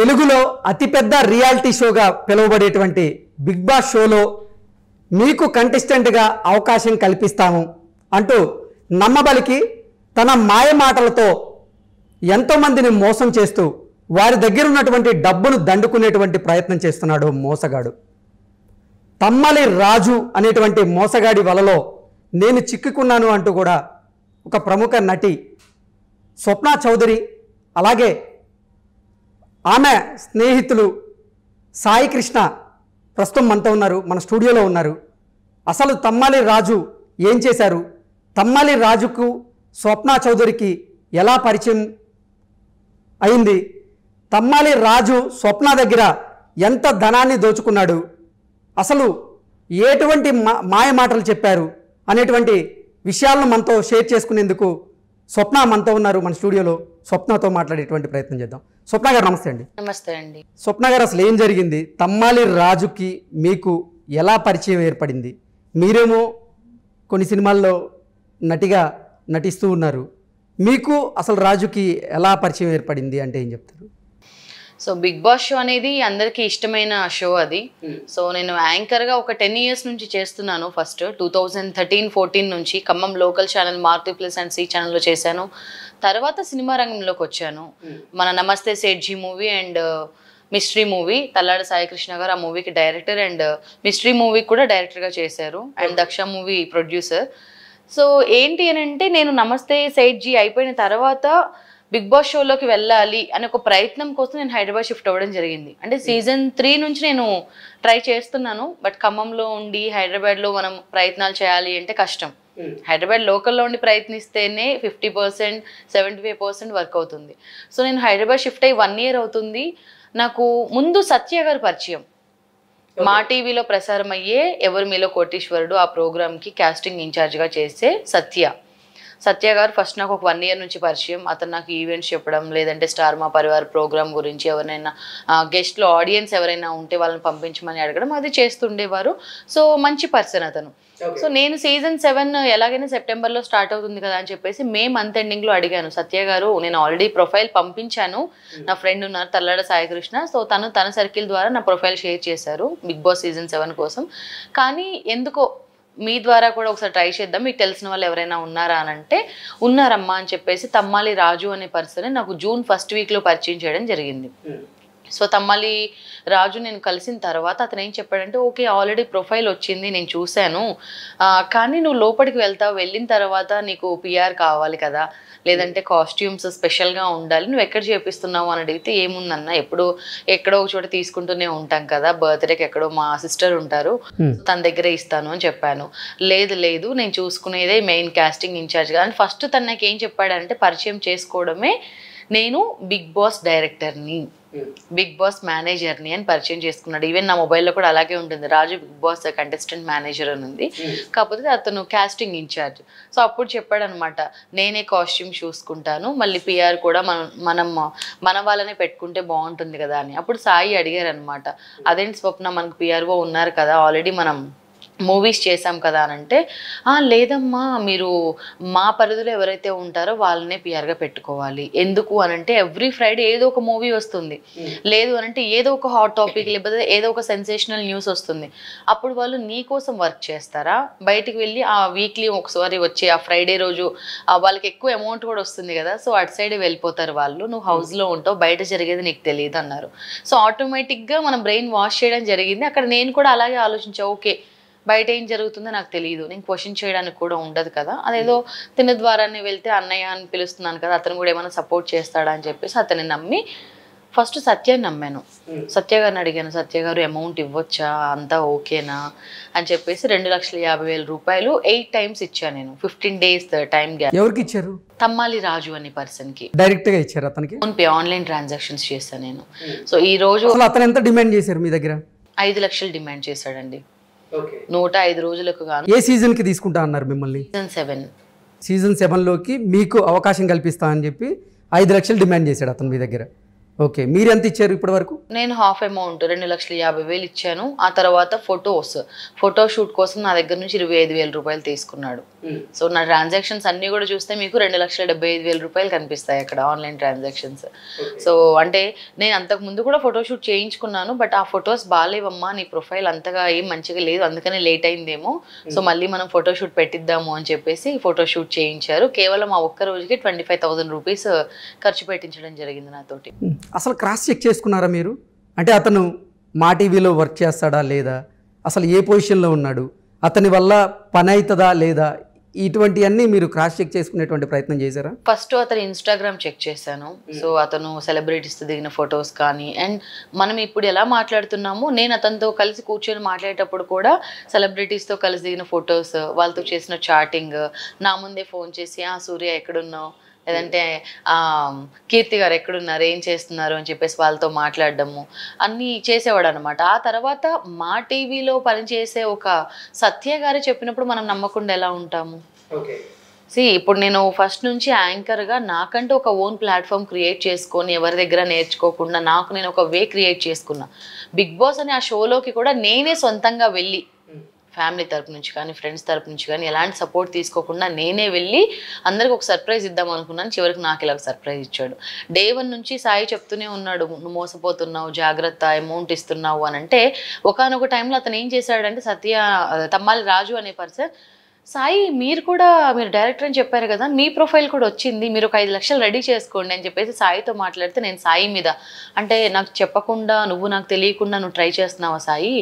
తెలుగులో అతిపెద్ద reality షోగా పిలువబడేటువంటి big boss షోలో మీకు కంటెస్టెంట్గా అవకాశం కల్పిస్తాము అంటూ నమ్మబలికి తన మాయ మాటలతో ఎంతోమందిని మోసం చేస్తూ వారి దగ్గర ఉన్నటువంటి డబ్బును దండుకునేటువంటి ప్రయత్నం చేస్తున్నాడు మోసగాడు. తమ్మలి రాజు అనేటువంటి మోసగాడి వలలో నేను చిక్కుకున్నాను అంటూ కూడా ఒక ప్రముఖ నటి స్వప్నా చౌదరి, అలాగే ఆమె స్నేహితులు సాయి కృష్ణ ప్రస్తుతం మనతో ఉన్నారు, మన స్టూడియోలో ఉన్నారు. అసలు తమ్మలి రాజు ఏం చేశారు, తమ్మలి రాజుకు స్వప్నా చౌదరికి ఎలా పరిచయం అయింది, తమ్మలి రాజు స్వప్న దగ్గర ఎంత ధనాన్ని దోచుకున్నాడు, అసలు ఎటువంటి మాయ మాటలు చెప్పారు అనేటువంటి విషయాలను మనతో షేర్ చేసుకునేందుకు స్వప్న మనతో ఉన్నారు మన స్టూడియోలో. స్వప్నతో మాట్లాడేటువంటి ప్రయత్నం చేద్దాం. స్వప్న గారు నమస్తే అండి. నమస్తే అండి. స్వప్న గారు, అసలు ఏం జరిగింది, తమ్మాలి రాజుకి మీకు ఎలా పరిచయం ఏర్పడింది? మీరేమో కొన్ని సినిమాల్లో నటిగా నటిస్తూ ఉన్నారు, మీకు అసలు రాజుకి ఎలా పరిచయం ఏర్పడింది అంటే ఏం చెప్తారు? సో బిగ్ బాస్ షో అనేది అందరికీ ఇష్టమైన షో అది. సో నేను యాంకర్గా ఒక 10 years నుంచి చేస్తున్నాను. ఫస్ట్ 2013-14 నుంచి Khammam local channel Maruti plus and C ఛానల్లో చేశాను. తర్వాత సినిమా రంగంలోకి వచ్చాను. మన Namaste Sethji movie and mystery movie, Tallada Sai Krishna garu ఆ మూవీకి డైరెక్టర్ అండ్ మిస్టరీ మూవీకి కూడా డైరెక్టర్గా చేశారు and Daksha movie producer. So ఏంటి అని అంటే, నేను నమస్తే సేట్జీ అయిపోయిన తర్వాత బిగ్ బాస్ షోలోకి వెళ్ళాలి అనే ఒక ప్రయత్నం కోసం నేను హైదరాబాద్ షిఫ్ట్ అవ్వడం జరిగింది. అంటే సీజన్ 3 నుంచి నేను ట్రై చేస్తున్నాను, బట్ ఖమ్మంలో ఉండి హైదరాబాద్లో మనం ప్రయత్నాలు చేయాలి అంటే కష్టం. హైదరాబాద్ లోకల్లో ఉండి ప్రయత్నిస్తేనే 50%, 75% వర్క్ అవుతుంది. సో నేను హైదరాబాద్ షిఫ్ట్ అయ్యి 1 year అవుతుంది. నాకు ముందు సత్య గారు పరిచయం, మా టీవీలో ప్రసారం అయ్యే ఎవరు మీలో కోటీశ్వరుడు ఆ ప్రోగ్రామ్కి కాస్టింగ్ ఇన్ఛార్జ్గా చేసే సత్య గారు ఫస్ట్ నాకు ఒక 1 year నుంచి పరిచయం. అతను నాకు ఈవెంట్స్ చెప్పడం, లేదంటే స్టార్ మా పరివార్ ప్రోగ్రామ్ గురించి ఎవరైనా గెస్ట్లో ఆడియన్స్ ఎవరైనా ఉంటే వాళ్ళని పంపించమని అడగడం, అది చేస్తుండేవారు. సో మంచి పర్సన్ అతను. సో నేను సీజన్ 7 ఎలాగైనా సెప్టెంబర్లో స్టార్ట్ అవుతుంది కదా అని చెప్పేసి మే మంత్ ఎండింగ్లో అడిగాను, సత్య గారు నేను ఆల్రెడీ ప్రొఫైల్ పంపించాను, నా ఫ్రెండ్ ఉన్నారు తల్లాడ సాయి కృష్ణ, సో తన సర్కిల్ ద్వారా నా ప్రొఫైల్ షేర్ చేశారు బిగ్ బాస్ సీజన్ 7 కోసం. కానీ ఎందుకో మీ ద్వారా కూడా ఒకసారి ట్రై చేద్దాం, మీకు తెలిసిన వాళ్ళు ఎవరైనా ఉన్నారా అని అంటే ఉన్నారమ్మా అని చెప్పేసి తమ్మాలి రాజు అనే పర్సన్ నాకు జూన్ 1st weekలో పరిచయం చేయడం జరిగింది. సో తమ్మాలి రాజు నేను కలిసిన తర్వాత అతను ఏం చెప్పాడంటే, ఓకే ఆల్రెడీ ప్రొఫైల్ వచ్చింది నేను చూశాను, కానీ నువ్వు లోపలికి వెళ్తావు, వెళ్ళిన తర్వాత నీకు పిఆర్ కావాలి కదా, లేదంటే కాస్ట్యూమ్స్ స్పెషల్గా ఉండాలి, నువ్వు ఎక్కడ చేపిస్తున్నావు అని అడిగితే ఏముందన్న ఎక్కడో ఒక చోట తీసుకుంటూనే ఉంటాం కదా, బర్త్డేకి ఎక్కడో మా సిస్టర్ ఉంటారు తన దగ్గరే ఇస్తాను అని చెప్పాను. లేదు నేను చూసుకునేదే మెయిన్ కాస్టింగ్ ఇన్ఛార్జ్గా అని ఫస్ట్ తను నాకు ఏం చెప్పాడంటే, పరిచయం చేసుకోవడమే నేను బిగ్ బాస్ డైరెక్టర్ని, బిగ్ బాస్ మేనేజర్ని అని పరిచయం చేసుకున్నాడు. ఈవెన్ నా మొబైల్లో కూడా అలాగే ఉంటుంది, రాజు బిగ్ బాస్ కంటెస్టెంట్ మేనేజర్ అని ఉంది, కాకపోతే అతను కాస్టింగ్ ఇన్ఛార్జ్. సో అప్పుడు చెప్పాడనమాట, నేనే కాస్ట్యూమ్ చూసుకుంటాను, మళ్ళీ పిఆర్ కూడా మన వాళ్ళనే పెట్టుకుంటే బాగుంటుంది కదా అని. అప్పుడు సాయి అడిగారు అనమాట, అదేంటి స్వప్న మనకు పిఆర్ఓ ఉన్నారు కదా, ఆల్రెడీ మనం మూవీస్ చేసాం కదా అని అంటే, లేదమ్మా మీరు మా పరిధిలో ఎవరైతే ఉంటారో వాళ్ళనే పిఆర్గా పెట్టుకోవాలి. ఎందుకు అనంటే ఎవ్రీ ఫ్రైడే ఏదో ఒక మూవీ వస్తుంది, లేదు అనంటే ఏదో ఒక హాట్ టాపిక్ లేకపోతే ఏదో ఒక సెన్సేషనల్ న్యూస్ వస్తుంది, అప్పుడు వాళ్ళు నీ కోసం వర్క్ చేస్తారా, బయటికి వెళ్ళి ఆ వీక్లీ ఒకసారి వచ్చి ఆ ఫ్రైడే రోజు వాళ్ళకి ఎక్కువ అమౌంట్ కూడా వస్తుంది కదా, సో అటు సైడే వెళ్ళిపోతారు వాళ్ళు, నువ్వు హౌస్లో ఉంటావు, బయట జరిగేది నీకు తెలియదు అన్నారు. సో ఆటోమేటిక్గా మనం బ్రెయిన్ వాష్ చేయడం జరిగింది. అక్కడ నేను కూడా అలాగే ఆలోచించా, ఓకే బయట ఏం జరుగుతుందో నాకు తెలియదు, నేను క్వశ్చన్ చేయడానికి కూడా ఉండదు కదా, అదేదో తిన ద్వారానే వెళ్తే అన్నయ్య అని పిలుస్తున్నాను కదా, అతను కూడా ఏమైనా సపోర్ట్ చేస్తాడా అని చెప్పేసి అతన్ని నమ్మి ఫస్ట్ సత్యాన్ని నమ్మాను. సత్య గారిని అడిగాను, సత్య గారు అమౌంట్ ఇవ్వచ్చా, అంతా ఓకేనా అని చెప్పేసి 2,50,000 రూపాయలు 8 times ఇచ్చాను నేను, 15 days టైం గ్యాప్. ఎవరికి ఇచ్చారు? తమ్మాలి రాజు అనే పర్సన్కి డైరెక్ట్గా ఇచ్చారు అతనికి? ఫోన్పే ఆన్లైన్ ట్రాన్సాక్షన్స్ చేశాను నేను. సో ఈ రోజు అతను ఎంత డిమాండ్ చేశారు మీ దగ్గర? 5 లక్షలు డిమాండ్ చేశాడండి. 105 రోజులకు గాను. ఏ సీజన్కి తీసుకుంటా అన్నారు మిమ్మల్ని? సీజన్ 7 7లోకి మీకు అవకాశం కల్పిస్తా అని చెప్పి 5 లక్షలు డిమాండ్ చేశాడు అతను మీ దగ్గర. ఓకే, మీరు ఎంత ఇచ్చారు ఇప్పటి వరకు? నేను హాఫ్ అమౌంట్ 2,50,000 ఇచ్చాను. ఆ తర్వాత ఫోటో షూట్ కోసం నా దగ్గర నుంచి 25,000 రూపాయలు తీసుకున్నాడు. సో నా ట్రాన్సాక్షన్స్ అన్ని కూడా చూస్తే మీకు 2,75,000 రూపాయలు కనిపిస్తాయి అక్కడ ఆన్లైన్ ట్రాన్సాక్షన్స్. సో అంటే నేను అంతకు ముందు కూడా ఫోటోషూట్ చేయించుకున్నాను, బట్ ఆ ఫొటోస్ బాగాలేవమ్మా, నీ ప్రొఫైల్ అంతగా ఏం మంచిగా లేదు, అందుకనే లేట్ అయిందేమో, సో మళ్ళీ మనం ఫోటోషూట్ పెట్టిద్దాము అని చెప్పేసి ఫోటోషూట్ చేయించారు. కేవలం ఆ ఒక్క రోజుకి 25,000 రూపీస్ ఖర్చు పెట్టించడం జరిగింది నాతోటి. అసలు క్రాస్ చెక్ చేసుకున్నారా మీరు? అంటే అతను మా టీవీలో వర్క్ చేస్తాడా లేదా, అసలు ఏ పొజిషన్లో ఉన్నాడు, అతని వల్ల పని అవుతుందా లేదా, ఇటువంటివన్నీ మీరు క్రాస్ చెక్ చేసుకునేటువంటి ప్రయత్నం చేశారా? ఫస్ట్ అతను ఇన్స్టాగ్రామ్ చెక్ చేశాను. సో అతను సెలబ్రిటీస్తో దిగిన ఫొటోస్ కానీ, అండ్ మనం ఇప్పుడు ఎలా మాట్లాడుతున్నామో నేను అతనితో కలిసి కూర్చొని మాట్లాడేటప్పుడు కూడా సెలబ్రిటీస్తో కలిసి దిగిన ఫొటోస్, వాళ్ళతో చేసిన చాటింగ్, నా ముందే ఫోన్ చేసి సూర్య ఎక్కడున్నావు, లేదంటే కీర్తి గారు ఎక్కడున్నారు, ఏం చేస్తున్నారు అని చెప్పేసి వాళ్ళతో మాట్లాడడము అన్నీ చేసేవాడు అనమాట. ఆ తర్వాత మా టీవీలో పనిచేసే ఒక సత్య గారు చెప్పినప్పుడు మనం నమ్మకుండా ఎలా ఉంటాము? ఇప్పుడు నేను ఫస్ట్ నుంచి యాంకర్గా నాకంటూ ఒక ఓన్ ప్లాట్ఫామ్ క్రియేట్ చేసుకొని ఎవరి దగ్గర నేర్చుకోకుండా నాకు నేను ఒక వే క్రియేట్ చేసుకున్నా. బిగ్ బాస్ అనే ఆ షోలోకి కూడా నేనే సొంతంగా వెళ్ళి, ఫ్యామిలీ తరపు నుంచి కానీ ఫ్రెండ్స్ తరపు నుంచి కానీ ఎలాంటి సపోర్ట్ తీసుకోకుండా నేనే వెళ్ళి అందరికి ఒక సర్ప్రైజ్ ఇద్దాం అనుకున్నాను. చివరికి నాకు ఇలా సర్ప్రైజ్ ఇచ్చాడు. డే 1 నుంచి సాయి చెప్తూనే ఉన్నాడు, నువ్వు మోసపోతున్నావు, జాగ్రత్త, అమౌంట్ ఇస్తున్నావు అని. అంటే ఒకానొక టైంలో అతను ఏం చేశాడంటే, తమ్మాలి రాజు అనే పర్సన్, సాయి మీరు డైరెక్టర్ అని చెప్పారు కదా, మీ ప్రొఫైల్ కూడా వచ్చింది, మీరు ఒక 5 లక్షలు రెడీ చేసుకోండి అని చెప్పేసి సాయితో మాట్లాడితే, నేను సాయి మీద అంటే నాకు చెప్పకుండా నాకు తెలియకుండా నువ్వు ట్రై చేస్తున్నావా సాయి,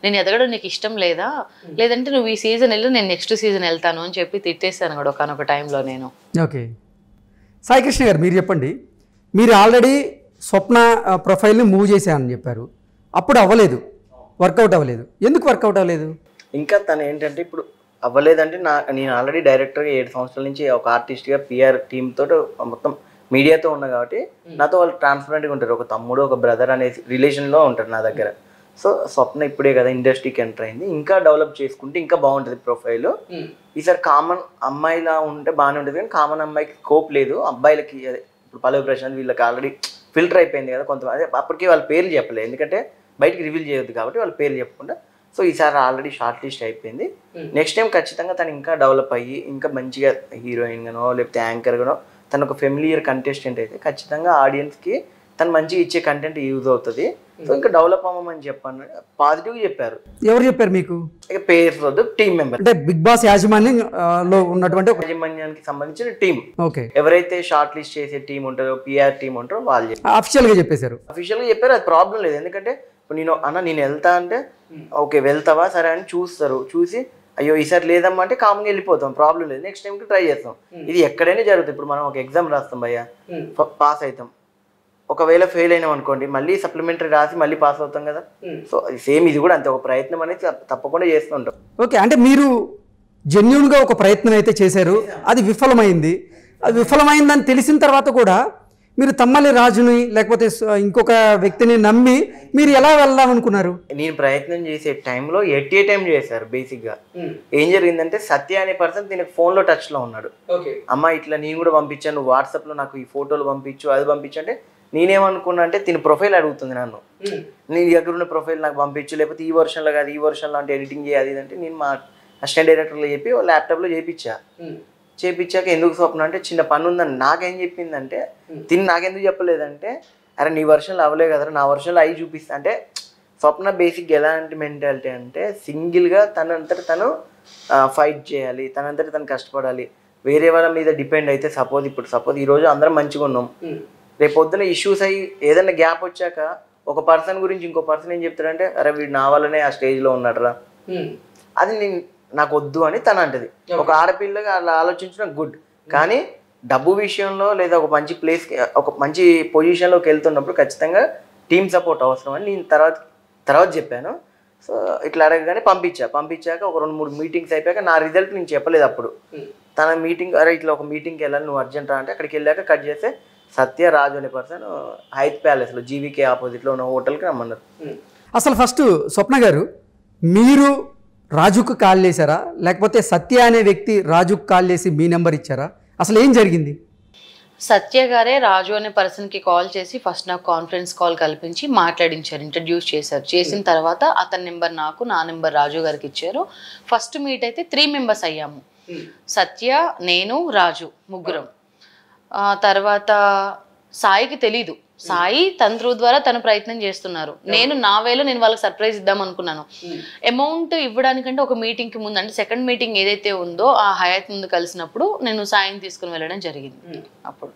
నేను ఎదగడం నీకు ఇష్టం లేదా, లేదంటే నువ్వు ఈ సీజన్ వెళ్ళు, నేను నెక్స్ట్ సీజన్ వెళ్తాను అని చెప్పి తిట్టేశాను కూడా ఒకనొక టైంలో నేను. ఓకే, సాయి కృష్ణ గారు మీరు చెప్పండి, మీరు ఆల్రెడీ స్వప్న ప్రొఫైల్ని మూవ్ చేశానని చెప్పారు, అప్పుడు అవ్వలేదు, వర్కౌట్ అవ్వలేదు, ఎందుకు వర్కౌట్ అవ్వలేదు? ఇంకా తను ఏంటంటే ఇప్పుడు అవ్వలేదంటే నేను ఆల్రెడీ డైరెక్టర్గా 7 సంవత్సరాల నుంచి ఒక ఆర్టిస్ట్గా పిఆర్ టీమ్తో మొత్తం మీడియాతో ఉన్నా కాబట్టి నాతో వాళ్ళు ట్రాన్స్పరెంట్గా ఉంటారు. ఒక తమ్ముడు ఒక బ్రదర్ అనే రిలేషన్లో ఉంటారు నా దగ్గర. సో స్వప్న ఇప్పుడే కదా ఇండస్ట్రీకి ఎంటర్ అయింది, ఇంకా డెవలప్ చేసుకుంటే ఇంకా బాగుంటుంది ప్రొఫైల్. ఈసారి కామన్ అమ్మాయిలా ఉంటే బాగానే ఉంటుంది, కానీ కామన్ అమ్మాయికి స్కోప్ లేదు. అబ్బాయిలకి అదే ఇప్పుడు పల్లవి ప్రశాంత్ వీళ్ళకి ఆల్రెడీ ఫిల్టర్ అయిపోయింది కదా కొంతమంది, అదే అప్పటికి వాళ్ళ పేర్లు చెప్పలేదు, ఎందుకంటే బయటికి రివీల్ చేయొద్దు కాబట్టి వాళ్ళ పేర్లు చెప్పకుండా. సో ఈసారి ఆల్రెడీ షార్ట్ లిస్ట్ అయిపోయింది. నెక్స్ట్ టైం ఖచ్చితంగా తను ఇంకా డెవలప్ అయ్యి ఇంకా మంచిగా హీరోయిన్గానో లేకపోతే యాంకర్గానో తను ఒక ఫెమిలియర్ కంటెస్టెంట్ అయితే ఖచ్చితంగా ఆడియన్స్కి తను మంచిగా ఇచ్చే కంటెంట్ యూజ్ అవుతుంది. సో ఇంకా డెవలప్ అవ్వమని చెప్పాను, పాజిటివ్గా చెప్పారు. ఎవరు చెప్పారు మీకు? ఇక పేర్స్ వద్దు, టీమ్ మెంబర్, అంటే బిగ్ బాస్ యాజమాన్యంలో ఉన్నటువంటి యాజమాన్యానికి సంబంధించిన టీం, ఓకే, ఎవరైతే షార్ట్ లిస్ట్ చేసే టీం ఉంటారో పిఆర్ టీం ఉంటారో వాళ్ళు అఫీషియల్గా చెప్పేశారు. అఫీషియల్గా చెప్పారు, అది ప్రాబ్లం లేదు. ఎందుకంటే ఇప్పుడు నేను వెళ్తా అంటే ఓకే వెళ్తావా సరే అని చూస్తారు, చూసి అయ్యో ఈసారి లేదమ్మా అంటే కామన్గా వెళ్ళిపోతాం, ప్రాబ్లం లేదు, నెక్స్ట్ టైంకి ట్రై చేస్తాం. ఇది ఎక్కడైనా జరుగుతుంది. ఇప్పుడు మనం ఒక ఎగ్జామ్ రాస్తాం భయ్యా, పాస్ అవుతాం, ఒకవేళ ఫెయిల్ అయినాం అనుకోండి మళ్ళీ సప్లిమెంటరీ రాసి మళ్ళీ పాస్ అవుతాం కదా. సో సేమ్ ఇది కూడా అంతే, ఒక ప్రయత్నం అనేది తప్పకుండా చేస్తుంటాం. ఓకే, అంటే మీరు జెన్యూన్గా ఒక ప్రయత్నం అయితే చేశారు, అది విఫలమైంది. అది విఫలమైందని తెలిసిన తర్వాత కూడా మీరు తమ్మలి రాజుని లేకపోతే ఇంకొక వ్యక్తిని నమ్మి మీరు ఎలా వెళ్దాం అనుకున్నారు? నేను ప్రయత్నం చేసే టైంలో ఎట్ ఏ టైం చేశారు. బేసిక్గా ఏం జరిగిందంటే సత్య అనే పర్సన్ దీనికి ఫోన్లో టచ్లో ఉన్నాడు. అమ్మ ఇట్లా నేను కూడా పంపించాను, నువ్వు వాట్సాప్లో నాకు ఈ ఫోటోలు పంపించు, అది పంపించు అంటే నేనేమనుకున్నా అంటే తిని ప్రొఫైల్ అడుగుతుంది నన్ను, నీ దగ్గర ఉన్న ప్రొఫైల్ నాకు పంపించు, లేకపోతే ఈ వర్షన్లో కాదు ఈ వర్షన్లో అంటే ఎడిటింగ్ చేయాలి అంటే నేను మా అసిస్టెంట్ డైరెక్టర్లో చెప్పి ల్యాప్టాప్లో చేయించాక ఎందుకు స్వప్న అంటే చిన్న పని ఉందని నాకేం చెప్పిందంటే, తిని నాకెందుకు చెప్పలేదంటే అరే నీ వర్షన్లో అవ్వలే కదరా నా వర్షన్లో అవి చూపిస్తా అంటే. స్వప్న బేసిక్ ఎలాంటి మెంటాలిటీ అంటే సింగిల్గా తనంతట తను ఫైట్ చేయాలి, తనంతట తను కష్టపడాలి, వేరే వాళ్ళ మీద డిపెండ్ అయితే సపోజ్ ఈరోజు అందరం మంచిగా ఉన్నాం, రేపు పొద్దున ఇష్యూస్ అయ్యి ఏదైనా గ్యాప్ వచ్చాక ఒక పర్సన్ గురించి ఇంకో పర్సన్ ఏం చెప్తాడంటే అరే వీడు నా వల్లనే ఆ స్టేజ్లో ఉన్నాడురా, అది నాకు వద్దు అని తను అంటది. ఒక ఆడపిల్లగా అలా ఆలోచించడం గుడ్, కానీ డబ్బు విషయంలో లేదా ఒక మంచి ప్లేస్కి ఒక మంచి పొజిషన్లోకి వెళ్తున్నప్పుడు ఖచ్చితంగా టీమ్ సపోర్ట్ అవసరం అని నేను తర్వాత చెప్పాను. సో ఇట్లా అడగగానే పంపించాక ఒక 2-3 మీటింగ్స్ అయిపోయాక నా రిజల్ట్ నేను చెప్పలేదు. అప్పుడు తన మీటింగ్ అరే ఇట్లా ఒక మీటింగ్కి వెళ్ళాలి నువ్వు అర్జెంట్ రా అంటే అక్కడికి వెళ్ళాక కట్ చేస్తే సత్య రాజు అనే పర్సన్ హైత్ ప్యాలెస్లో జీవీకే ఆపోజిట్లో ఉన్న హోటల్కి రమ్మన్నారు. అసలు ఫస్ట్ స్వప్న గారు మీరు రాజుకు కాల్ చేశారా లేకపోతే సత్య అనే వ్యక్తి రాజుకు కాల్ చేసి మీ నెంబర్ ఇచ్చారా? అసలు ఏం జరిగింది? సత్య గారే రాజు అనే పర్సన్కి కాల్ చేసి ఫస్ట్ నాకు కాన్ఫరెన్స్ కాల్ కల్పించి మాట్లాడించారు, ఇంట్రడ్యూస్ చేశారు. చేసిన తర్వాత అతని నెంబర్ నాకు, నా నెంబర్ రాజు గారికి ఇచ్చారు. ఫస్ట్ మీట్ అయితే 3 మెంబర్స్ అయ్యాము, సత్య, నేను, రాజు, ముగ్గురం. తర్వాత సాయికి తెలీదు, సాయి తన త్రూ ద్వారా తను ప్రయత్నం చేస్తున్నారు. నేను నా వేలో నేను వాళ్ళకి సర్ప్రైజ్ ఇద్దాం అనుకున్నాను. అమౌంట్ ఇవ్వడానికంటే ఒక మీటింగ్కి ముందు, అంటే సెకండ్ మీటింగ్ ఏదైతే ఉందో ఆ హయాత్ ముందు కలిసినప్పుడు నేను సాయిని తీసుకుని వెళ్ళడం జరిగింది. అప్పుడు